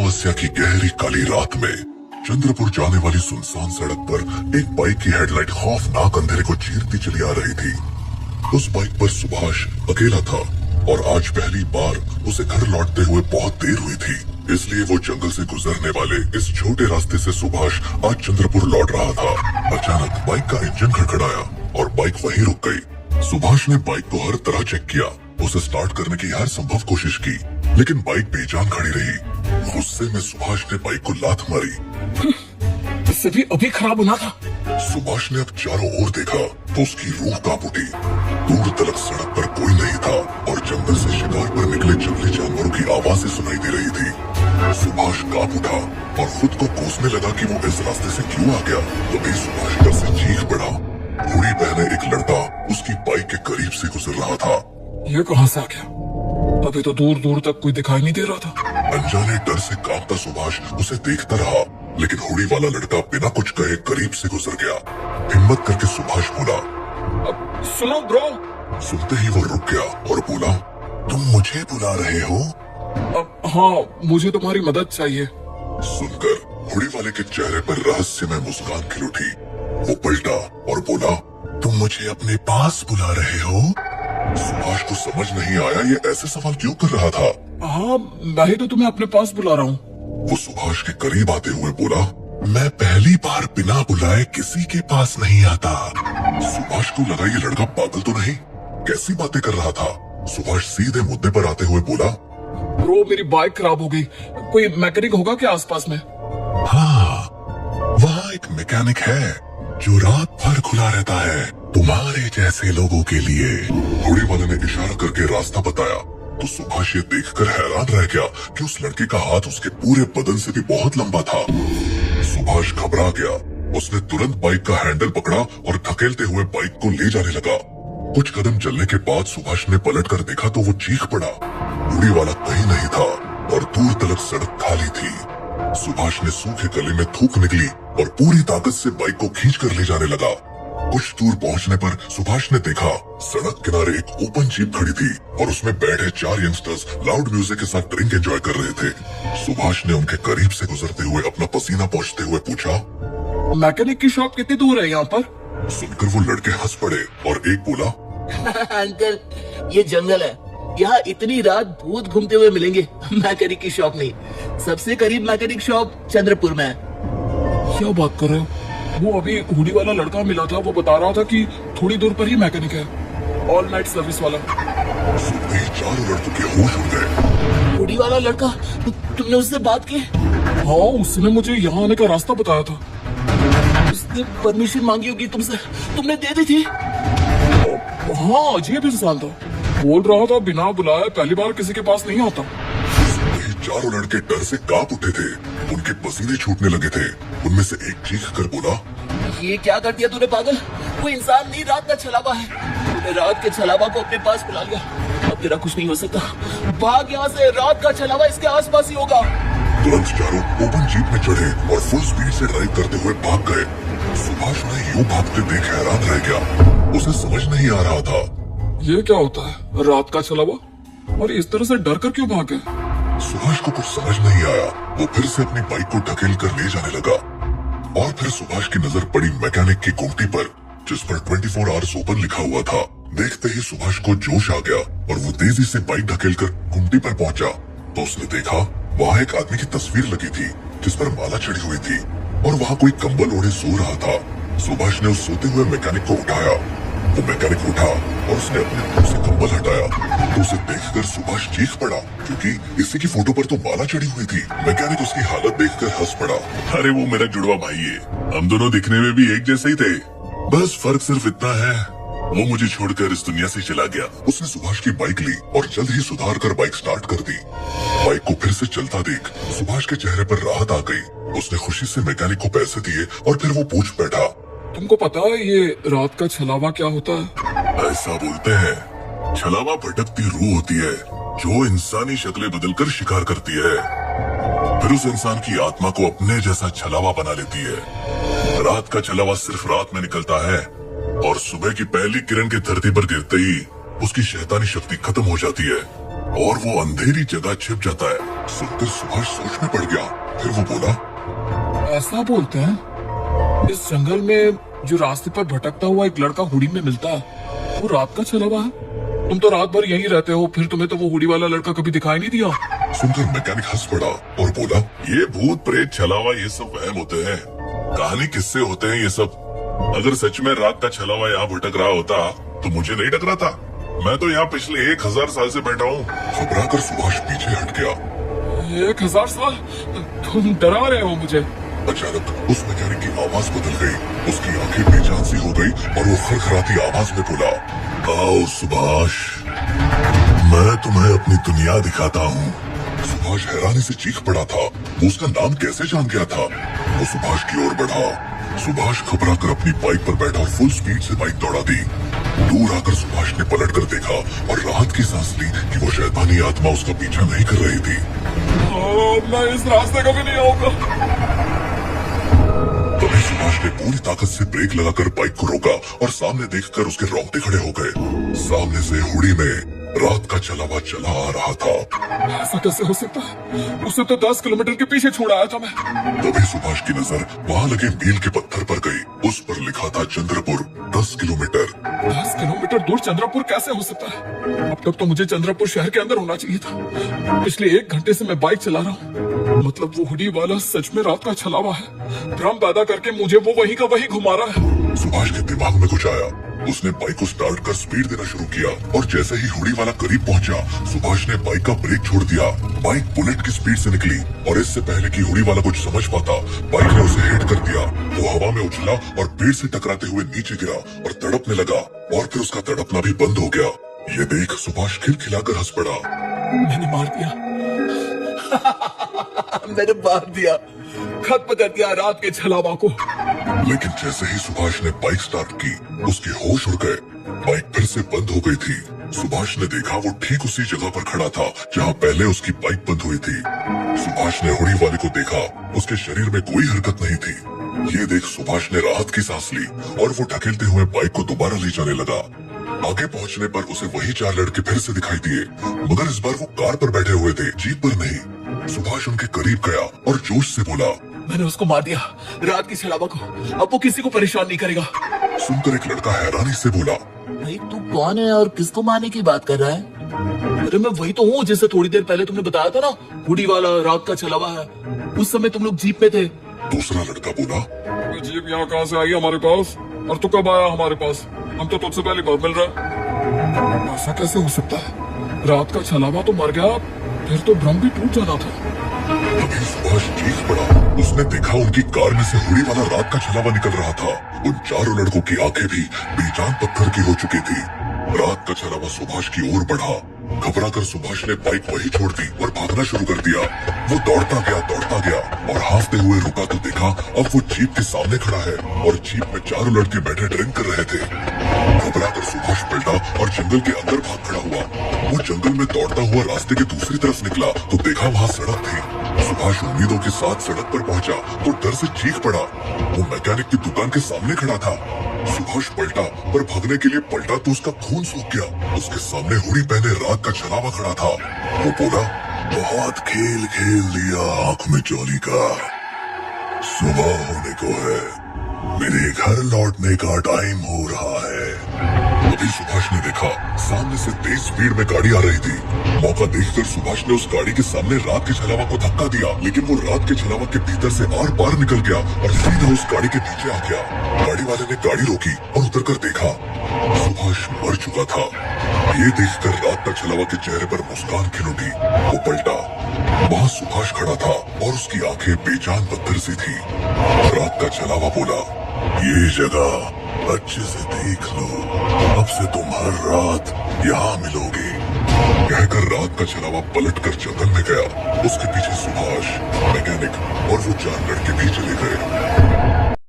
अमावस्या की गहरी काली रात में चंद्रपुर जाने वाली सुनसान सड़क पर एक बाइक की हेडलाइट खौफनाक अंधेरे को चीरती चली आ रही थी। उस बाइक पर सुभाष अकेला था और आज पहली बार उसे घर लौटते हुए बहुत देर हुई थी, इसलिए वो जंगल से गुजरने वाले इस छोटे रास्ते से सुभाष आज चंद्रपुर लौट रहा था। अचानक बाइक का इंजन खड़खड़ाया और बाइक वहीं रुक गई। सुभाष ने बाइक को हर तरह चेक किया, उसे स्टार्ट करने की हर संभव कोशिश की, लेकिन बाइक बेजान खड़ी रही। गुस्से में सुभाष ने बाइक को लात मारी। इससे भी अभी खराब होना था। सुभाष ने अब चारों ओर देखा तो उसकी रूह कांप उठी। दूर तलक सड़क पर कोई नहीं था और जंगल से शिकार पर निकले जंगली जानवरों की आवाजें सुनाई दे रही थी। सुभाष कांप उठा और खुद को कोसने लगा कि वो इस रास्ते से क्यों आ गया। तभी सुभाष डर से चीख पड़ा। घोड़ी पहने एक लड़का उसकी बाइक के करीब से गुजर रहा था। ये कहां से आ गया? अभी तो दूर दूर तक कोई दिखाई नहीं दे रहा था। अनजाने डर से कांपता सुभाष उसे देखता रहा, लेकिन होड़ी वाला लड़का बिना कुछ कहे करीब से गुजर गया। हिम्मत करके सुभाष बोला, अब सुनो ब्रो। सुनते ही वो रुक गया और बोला, तुम मुझे बुला रहे हो? अब हाँ, मुझे तुम्हारी मदद चाहिए। सुनकर होड़ी वाले के चेहरे पर रहस्यमय मुस्कान खिल उठी। वो पलटा और बोला, तुम मुझे अपने पास बुला रहे हो? सुभाष को समझ नहीं आया ये ऐसे सवाल क्यों कर रहा था। हाँ, मैं ही तो तुम्हें अपने पास बुला रहा हूँ। वो सुभाष के करीब आते हुए बोला, मैं पहली बार बिना बुलाए किसी के पास नहीं आता। सुभाष को लगा ये लड़का पागल तो नहीं, कैसी बातें कर रहा था। सुभाष सीधे मुद्दे पर आते हुए बोला, ब्रो मेरी बाइक खराब हो गई, कोई मैकेनिक होगा क्या आसपास में? हाँ, वहाँ एक मैकेनिक है जो रात भर खुला रहता है, तुम्हारे जैसे लोगों के लिए। घोड़ी वाले ने इशारा करके रास्ता बताया तो सुभाष ये देखकर हैरान रह गया कि उस लड़के का हाथ उसके पूरे बदन से भी बहुत लंबा था। सुभाष घबरा गया। उसने तुरंत बाइक का हैंडल पकड़ा और धकेलते हुए बाइक को ले जाने लगा। कुछ कदम चलने के बाद सुभाष ने पलट कर देखा तो वो चीख पड़ा। घोड़ी वाला कहीं नहीं था और दूर तलक सड़क खाली थी। सुभाष ने सूखे गले में थूक निकली और पूरी ताकत से बाइक को खींच कर ले जाने लगा। कुछ दूर पहुंचने पर सुभाष ने देखा सड़क किनारे एक ओपन जीप खड़ी थी और उसमें बैठे 4 यंगस्टर्स लाउड म्यूजिक के साथ ड्रिंक एंजॉय कर रहे थे। सुभाष ने उनके करीब से गुजरते हुए अपना पसीना पोंछते हुए पूछा, मैकेनिक की शॉप कितनी दूर है यहाँ पर? सुनकर वो लड़के हंस पड़े और एक बोला, अंकल ये जंगल है, यहाँ इतनी रात भूत घूमते हुए मिलेंगे, मैकेनिक की शॉप नहीं। सबसे करीब मैकेनिक शॉप चंद्रपुर में है। क्या बात कर रहे हो? वो अभी हुडी वाला लड़का मिला था, वो बता रहा था कि थोड़ी दूर पर ही मैकेनिक है, ऑल नाइट सर्विस वाला। सुनते ही चारों लड़कों के होश उड़ गए। हुडी वाला लड़का, तुमने उससे बात की? हाँ, उसने मुझे यहाँ आने का रास्ता बताया था। उसने परमिशन मांगी होगी तुमसे, तुमने दे दी थी? हाँ, अजीब इंसान था। बोल रहा था बिना बुलाए पहली बार किसी के पास नहीं आता। वही चारों लड़के डर से कांप उठे थे, उनके पसीने छूटने लगे थे। उनमें से एक चीख कर बोला, ये क्या कर दिया तूने पागल? वो इंसान नहीं, रात का छलावा है। तूने रात के छलावा को अपने पास बुला लिया, अब तेरा कुछ नहीं हो सकता। भाग यहाँ से, रात का छलावा इसके आसपास ही होगा। तुरंत चारों ओपन जीप में चढ़े और फुल स्पीड से ड्राइव करते हुए भाग गए। सुभाष ने यूं भागते देख हैरान रह गया, उसे समझ नहीं आ रहा था ये क्या होता है, रात का छलावा, और इस तरह से डर कर क्यों भागे? सुभाष को कुछ समझ नहीं आया। वो फिर से अपनी बाइक को ढकेल कर ले जाने लगा और फिर सुभाष की नजर पड़ी मैकेनिक की गुमटी पर, जिस पर 24 आवर्स ओपन लिखा हुआ था। देखते ही सुभाष को जोश आ गया और वो तेजी से बाइक ढकेल कर गुमटी पर पहुंचा तो उसने देखा वहाँ एक आदमी की तस्वीर लगी थी जिस पर माला चढ़ी हुई थी और वहाँ कोई कंबल ओढ़े सो रहा था। सुभाष ने उस सोते हुए मैकेनिक को उठाया। वो मैकेनिक उठा और उसने अपने मुंह से कंबल हटाया तो उसे देखकर सुभाष चीख पड़ा, क्योंकि इसी की फोटो पर तो माला चढ़ी हुई थी। मैकेनिक उसकी हालत देखकर हंस पड़ा। अरे वो मेरा जुड़वा भाई है, हम दोनों दिखने में भी एक जैसे ही थे, बस फर्क सिर्फ इतना है वो मुझे छोड़कर इस दुनिया से चला गया। उसने सुभाष की बाइक ली और जल्द ही सुधार कर बाइक स्टार्ट कर दी। बाइक को फिर से चलता देख सुभाष के चेहरे पर राहत आ गई। उसने खुशी से मैकेनिक को पैसे दिए और फिर वो पूछ बैठा, तुमको पता है ये रात का छलावा क्या होता है? ऐसा बोलते हैं, छलावा भटकती रूह होती है जो इंसानी शक्लें बदलकर शिकार करती है, फिर उस इंसान की आत्मा को अपने जैसा छलावा बना लेती है। रात का छलावा सिर्फ रात में निकलता है और सुबह की पहली किरण के धरती पर गिरते ही उसकी शैतानी शक्ति खत्म हो जाती है और वो अंधेरी जगह छिप जाता है। सुनकर सुभाष सोच में पड़ गया। फिर वो बोला, ऐसा बोलते हैं इस जंगल में जो रास्ते पर भटकता हुआ एक लड़का हुडी में मिलता है वो रात का चला हुआ है। तुम तो रात भर यहीं रहते हो, फिर तुम्हें तो वो हुडी वाला लड़का कभी दिखाई नहीं दिया? सुनकर मैकेनिक हंस पड़ा और बोला, ये भूत प्रेत छलावा ये सब वहम होते हैं, कहानी किस्से होते हैं ये सब। अगर सच में रात का छलावा यहाँ भटक रहा होता तो मुझे नहीं टकराता। मैं तो यहाँ पिछले 1000 साल से बैठा हूँ। घबराकर सुभाष पीछे हट गया। 1000 साल? तुम डरा रहे हो मुझे। अचानक उस मैकेनिक की आवाज बदल गई, उसकी आंखें बेजान सी हो गई और वो खड़खड़ाती आवाज में बोला, आओ सुभाष, मैं तुम्हें अपनी दुनिया दिखाता हूँ। सुभाष हैरानी से चीख पड़ा था, वो उसका नाम कैसे जान गया था। वो सुभाष की ओर बढ़ा। सुभाष घबरा कर अपनी बाइक पर बैठा और फुल स्पीड से बाइक दौड़ा दी। दूर आकर सुभाष ने पलट कर देखा और राहत की सांस ली कि वो शैतानी आत्मा उसका पीछा नहीं कर रही थी। मैं इस रास्ते कभी नहीं आऊंगा। तभी सुभाष ने पूरी ताकत से ब्रेक लगाकर बाइक को रोका और सामने देखकर उसके रोंगटे खड़े हो गए। सामने से हुडी में रात का चलावा चला आ रहा था। ऐसा कैसे हो सकता है? उसे तो 10 किलोमीटर के पीछे छोड़ आया था मैं। तभी सुभाष की नजर वहाँ लगे मील के पत्थर पर गई। उस पर लिखा था चंद्रपुर 10 किलोमीटर। 10 किलोमीटर दूर चंद्रपुर कैसे हो सकता है? अब तक तो मुझे चंद्रपुर शहर के अंदर होना चाहिए था। पिछले 1 घंटे से मैं बाइक चला रहा हूँ। मतलब वो हुडी वाला सच में रात का छलावा है। भ्रम पैदा करके मुझे वो वही का वही घुमा रहा है। सुभाष के दिमाग में कुछ आया। उसने बाइक को स्टार्ट कर स्पीड देना शुरू किया और जैसे ही हुडी वाला करीब पहुंचा, सुभाष ने बाइक का ब्रेक छोड़ दिया। बाइक बुलेट की स्पीड से निकली और इससे पहले कि हुडी वाला कुछ समझ पाता, बाइक ने उसे हिट कर दिया। वो हवा में उछला और पेड़ से टकराते हुए नीचे गिरा और तड़पने लगा और फिर उसका तड़पना भी बंद हो गया। ये देख सुभाष खिलखिलाकर हंस पड़ा। मैंने मार दिया। मैंने मार दिया, खत्म कर दिया रात के छलावा को। लेकिन जैसे ही सुभाष ने बाइक स्टार्ट की, उसके होश उड़ गए। बाइक फिर से बंद हो गई थी। सुभाष ने देखा वो ठीक उसी जगह पर खड़ा था जहाँ पहले उसकी बाइक बंद हुई थी। सुभाष ने हुडी वाले को देखा, उसके शरीर में कोई हरकत नहीं थी। ये देख सुभाष ने राहत की सांस ली और वो ढकेलते हुए बाइक को दोबारा ले जाने लगा। आगे पहुंचने पर उसे वही 4 लड़के फिर से दिखाई दिए, मगर इस बार वो कार पर बैठे हुए थे, जीप पर नहीं। सुभाष उनके करीब गया और जोश से बोला, मैंने उसको मार दिया रात की छलावा को। अब वो किसी को परेशान नहीं करेगा। सुनकर एक लड़का हैरानी से बोला, भाई तू कौन है और किसको मारने की बात कर रहा है? अरे मैं वही तो हूँ जिससे थोड़ी देर पहले तुमने बताया था ना, हुडी वाला रात का छलावा है। उस समय तुम लोग जीप पे थे। दूसरा लड़का बोला, जीप यहाँ कहाँ से आई हमारे पास? और तू कब आया हमारे पास? हम तो तुझसे पहले घर मिल रहा। ऐसा कैसे हो सकता है? रात का छलावा तो मर गया, फिर तो भ्रम भी टूट जाना था। तभी सुभाष चीख पड़ा। उसने देखा उनकी कार में से हुडी वाला रात का छलावा निकल रहा था। उन 4 लड़कों की आंखें भी बेजान पत्थर की हो चुकी थी। रात का छलावा सुभाष की ओर बढ़ा। घबराकर सुभाष ने बाइक वहीं छोड़ दी और भागना शुरू कर दिया। वो दौड़ता गया और हाफते हुए रुका तो देखा अब वो जीप के सामने खड़ा है और जीप में 4 लड़के बैठे ड्रिंक कर रहे थे। घबराकर सुभाष पलटा और जंगल के अंदर भाग खड़ा हुआ। वो जंगल में दौड़ता हुआ रास्ते के दूसरी तरफ निकला तो देखा वहाँ सड़क थी। सुभाष उम्मीदों के साथ सड़क पर पहुंचा तो डर से चीख पड़ा। वो मैकेनिक की दुकान के सामने खड़ा था। सुभाष पलटा पर भागने के लिए पलटा तो उसका खून सूख गया। उसके सामने हुडी पहने रात का छलावा खड़ा था। वो बोला, बहुत खेल खेल लिया आंख में चोली का, सुबह होने को है, मेरे घर लौटने का टाइम हो रहा है। तभी सुभाष ने देखा सामने से तेज स्पीड में गाड़ी आ रही थी। मौका देखकर सुभाष ने उस गाड़ी के सामने रात के छलावा को धक्का दिया, लेकिन वो रात के छलावा के भीतर से आर पार निकल गया और सीधा उस गाड़ी के नीचे आ गया। गाड़ी वाले ने गाड़ी रोकी और उतरकर देखा, सुभाष मर चुका था। ये देखकर रात का छलावा के चेहरे पर मुस्कान खिल उठी। वो पलटा, वहाँ सुभाष खड़ा था और उसकी आंखें बेजान पत्थर सी थी। रात का छलावा बोला, ये जगह अच्छे से देख लो, अब से तुम हर रात यहाँ मिलोगे। कहकर रात का छलावा पलट कर जंगल में गया। उसके पीछे सुभाष, मैकेनिक और वो 4 लड़के भी चले गए।